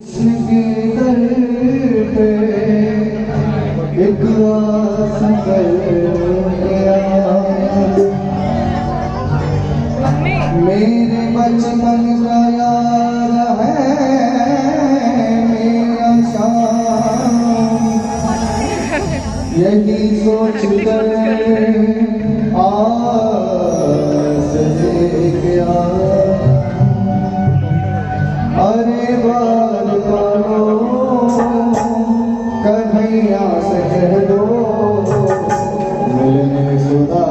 के दर पे एक आस कर गया, मेरे बचपन का यार है मेरा शाम, यही सोच कर आस ले गया। अरे बाल करो कन्हैया से कह दो मिलने सुधा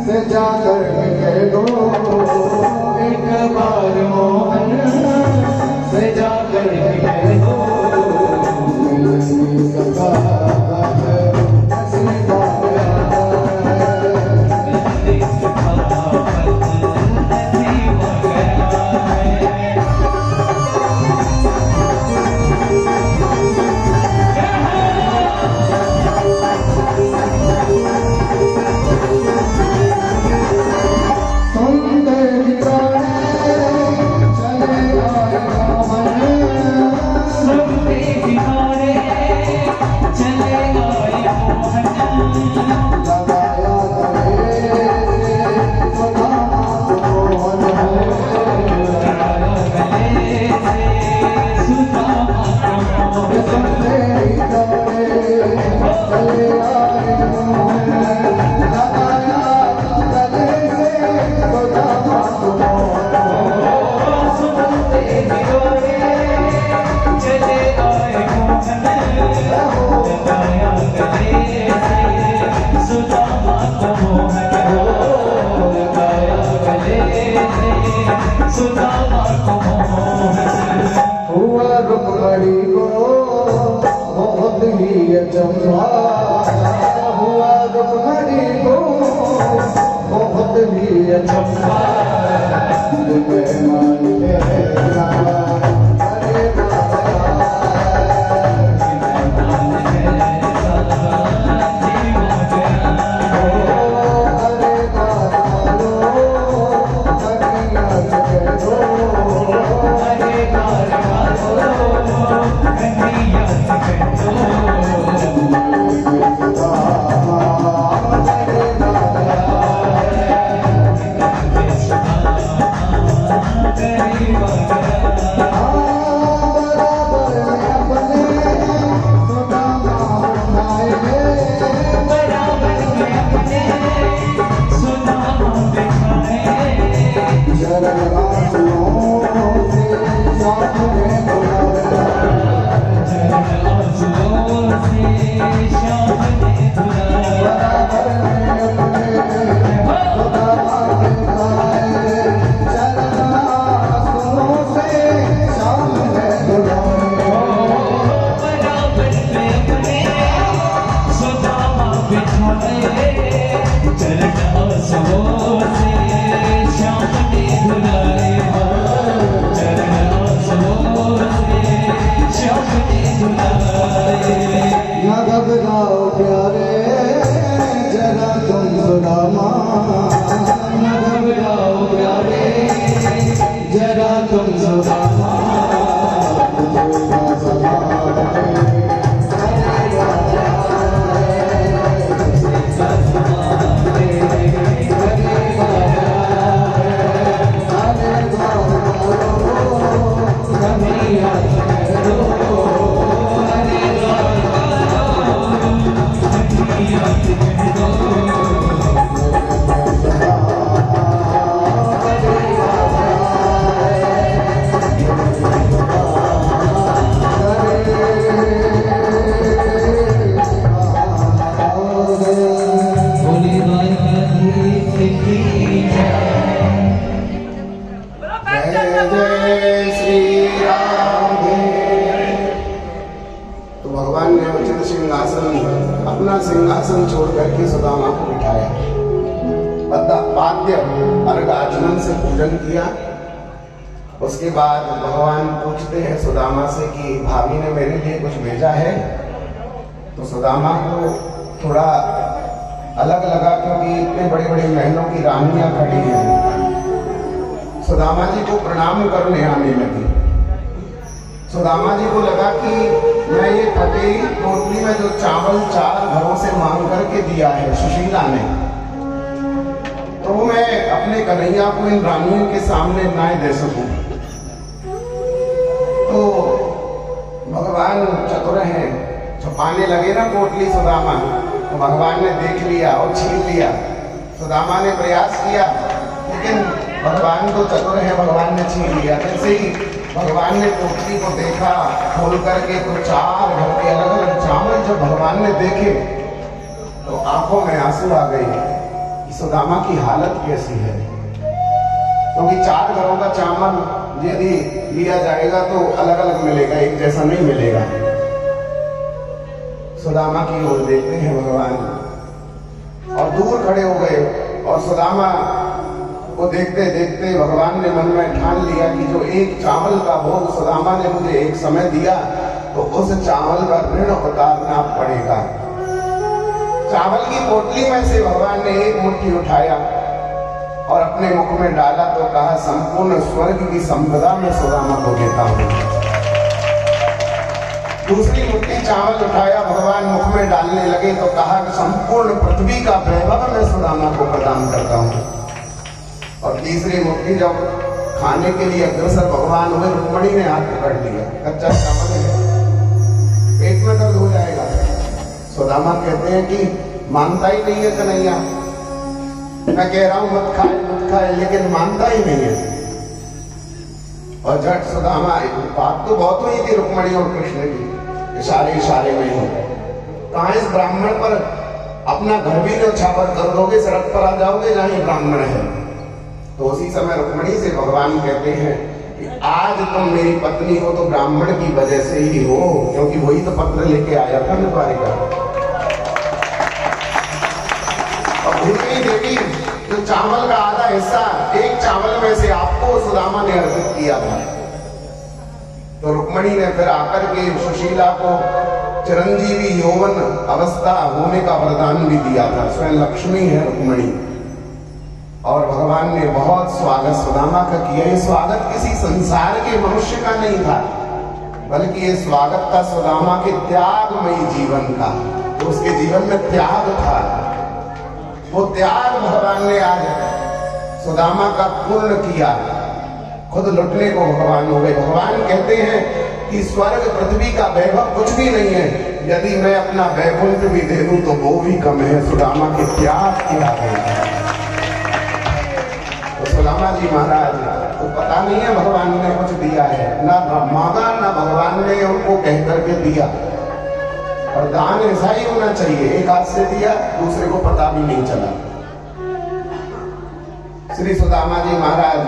से जाकर कह दो, एक बार मोहन से जाकर कह दो न घबराओ प्यारे जरा तुम सुदामा, न घबराओ प्यारे जरा तुम सुदामा, अपना सिंहासन छोड़ करके सुदामा को बिठाया, वाद्य अर्घाचमन से पूजन किया। उसके बाद भगवान पूछते हैं सुदामा से कि भाभी ने मेरे लिए कुछ भेजा है। तो सुदामा को थोड़ा अलग लगा, क्योंकि इतने बड़े बड़े महलों की रानियां खड़ी हैं। सुदामा जी को प्रणाम करने आने लगी। सुदामा जी को लगा कि मैं ये फटी टोटली में जो चावल 4 घरों से मांग करके दिया है सुशीला ने, तो मैं अपने कन्हैया को इन रानियों के सामने ना दे सकूं। तो भगवान चतुर हैं, छुपाने लगे ना पोटली सुदामा, तो भगवान ने देख लिया और छीन लिया। सुदामा ने प्रयास किया, लेकिन भगवान तो चतुर है, भगवान ने छीन लिया। जैसे ही भगवान ने पोटली को देखा खोल करके, तो 4 घर के अलग अलग चावल जब भगवान ने देखे तो आंखों में आंसू आ गए कि सुदामा की हालत कैसी है। क्योंकि 4 घरों का चावल यदि लिया जाएगा तो अलग अलग मिलेगा, एक जैसा नहीं मिलेगा। सुदामा की ओर देखते हैं भगवान और दूर खड़े हो गए, और सुदामा को देखते देखते भगवान ने मन में ठान लिया कि जो एक चावल का भोग सुदामा ने मुझे एक समय दिया, तो उस चावल का ऋण उतारना पड़ेगा। चावल की पोटली में से भगवान ने एक मुट्ठी उठाया और अपने मुख में डाला, तो कहा संपूर्ण स्वर्ग की संपदा में सुदामा को देता हूं। दूसरी मुट्ठी चावल उठाया, भगवान मुख में डालने लगे, तो कहा कि संपूर्ण पृथ्वी का वैभव मैं सुदामा को प्रदान करता हूं। और तीसरी मुट्ठी जब खाने के लिए अग्रसर भगवान हुए, रुक्मणी ने हाथ पकड़ लिया, कच्चा चावल है, पेट में दर्द हो जाएगा। सुदामा कहते हैं कि मानता ही नहीं है कन्हैया, मैं कह रहा हूं मत खाए, लेकिन मानता ही नहीं है। और झट सुदामा, बात तो बहुत हुई थी रुक्मणी और कृष्ण की, इशारे में ही, कहा इस ब्राह्मण पर अपना घर भी न्यौछावर कर दोगे, सड़क पर आ जाओगे जहां ये ब्राह्मण है। तो उसी समय रुक्मणी से भगवान कहते हैं कि आज तुम मेरी पत्नी हो तो ब्राह्मण की वजह से ही हो, क्योंकि वही तो पत्र लेके आया था द्वारिका। और भूमि देवी जो चावल का आधा हिस्सा एक चावल में से आपको सुदामा ने अर्पित किया था। तो रुक्मणी ने फिर आकर के सुशीला को चिरंजीवी यौवन अवस्था होने का वरदान भी दिया था। स्वयं लक्ष्मी है रुक्मणी, और भगवान ने बहुत स्वागत सुदामा का किया। ये स्वागत किसी संसार के मनुष्य का नहीं था, बल्कि ये स्वागत था सुदामा के त्यागमयी जीवन का। तो उसके जीवन में त्याग था, वो त्याग भगवान ने आज सुदामा का पूर्ण किया। खुद लुटने को भगवान हो गए। भगवान कहते हैं कि स्वर्ग पृथ्वी का वैभव कुछ भी नहीं है, यदि मैं अपना वैकुंठ भी दे दूं तो वो भी कम है सुदामा के त्याग के आगे। सुदामा जी महाराज को पता नहीं है भगवान ने कुछ दिया है, ना मांगा ना भगवान ने उनको कह करके दिया। और दान ऐसा ही होना चाहिए, एक हाथ से दिया दूसरे को पता भी नहीं चला। श्री सुदामा जी महाराज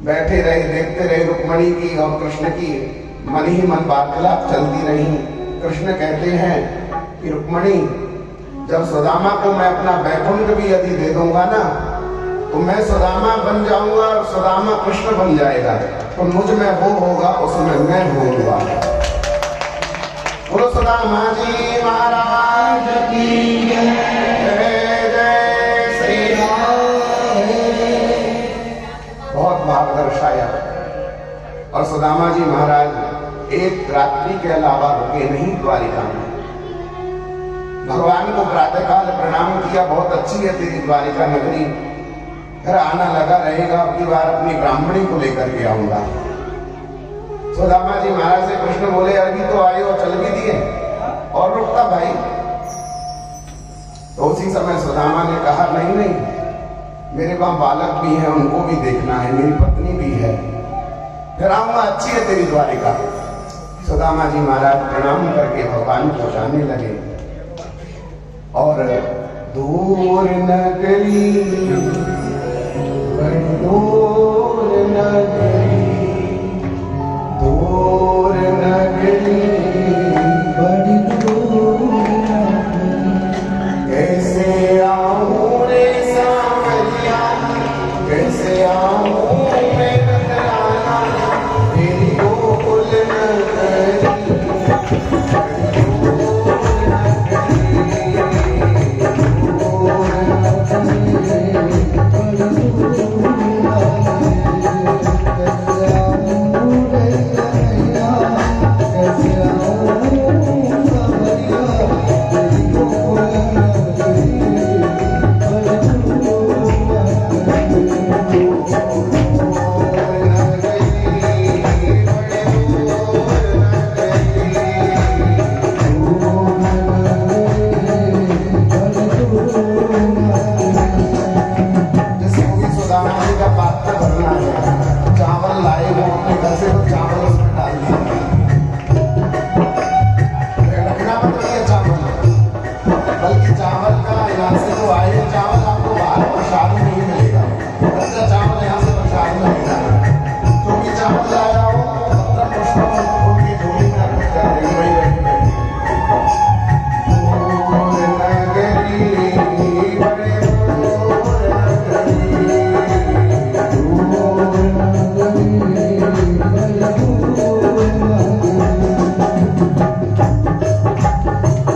बैठे रहे, देखते रहे रुक्मणी की और कृष्ण की मन ही मन वार्तालाप चलती रही। कृष्ण कहते हैं कि रुक्मणी जब सुदामा को मैं अपना वैकुंठ भी यदि दे दूंगा ना, तो मैं सुदामा बन जाऊंगा और सुदामा कृष्ण बन जाएगा, तो मुझ में वो होगा, उसमें मैं होऊंगा। बोलो सुदामा जी महाराज की जय, जय श्री राम। बहुत भाव दर्शाया। और सुदामा जी महाराज एक रात्रि के अलावा रुके नहीं द्वारिका में। भगवान को प्रातःकाल प्रणाम किया, बहुत अच्छी है तेरी द्वारिका नगरी, फिर आना लगा रहेगा, अब की बार अपनी ब्राह्मणी को लेकर के आऊंगा। सुदामा जी महाराज से कृष्ण बोले, अभी तो आए और चल भी दिए, और रुकता भाई। तो उसी समय सुदामा ने कहा, नहीं नहीं, मेरे वहां बालक भी हैं, उनको भी देखना है, मेरी पत्नी भी है, फिर आऊंगा, अच्छी है तेरी द्वारिका। सुदामा जी महाराज प्रणाम करके भगवान को जाने लगे। और दूर नगरी बड़ी दूर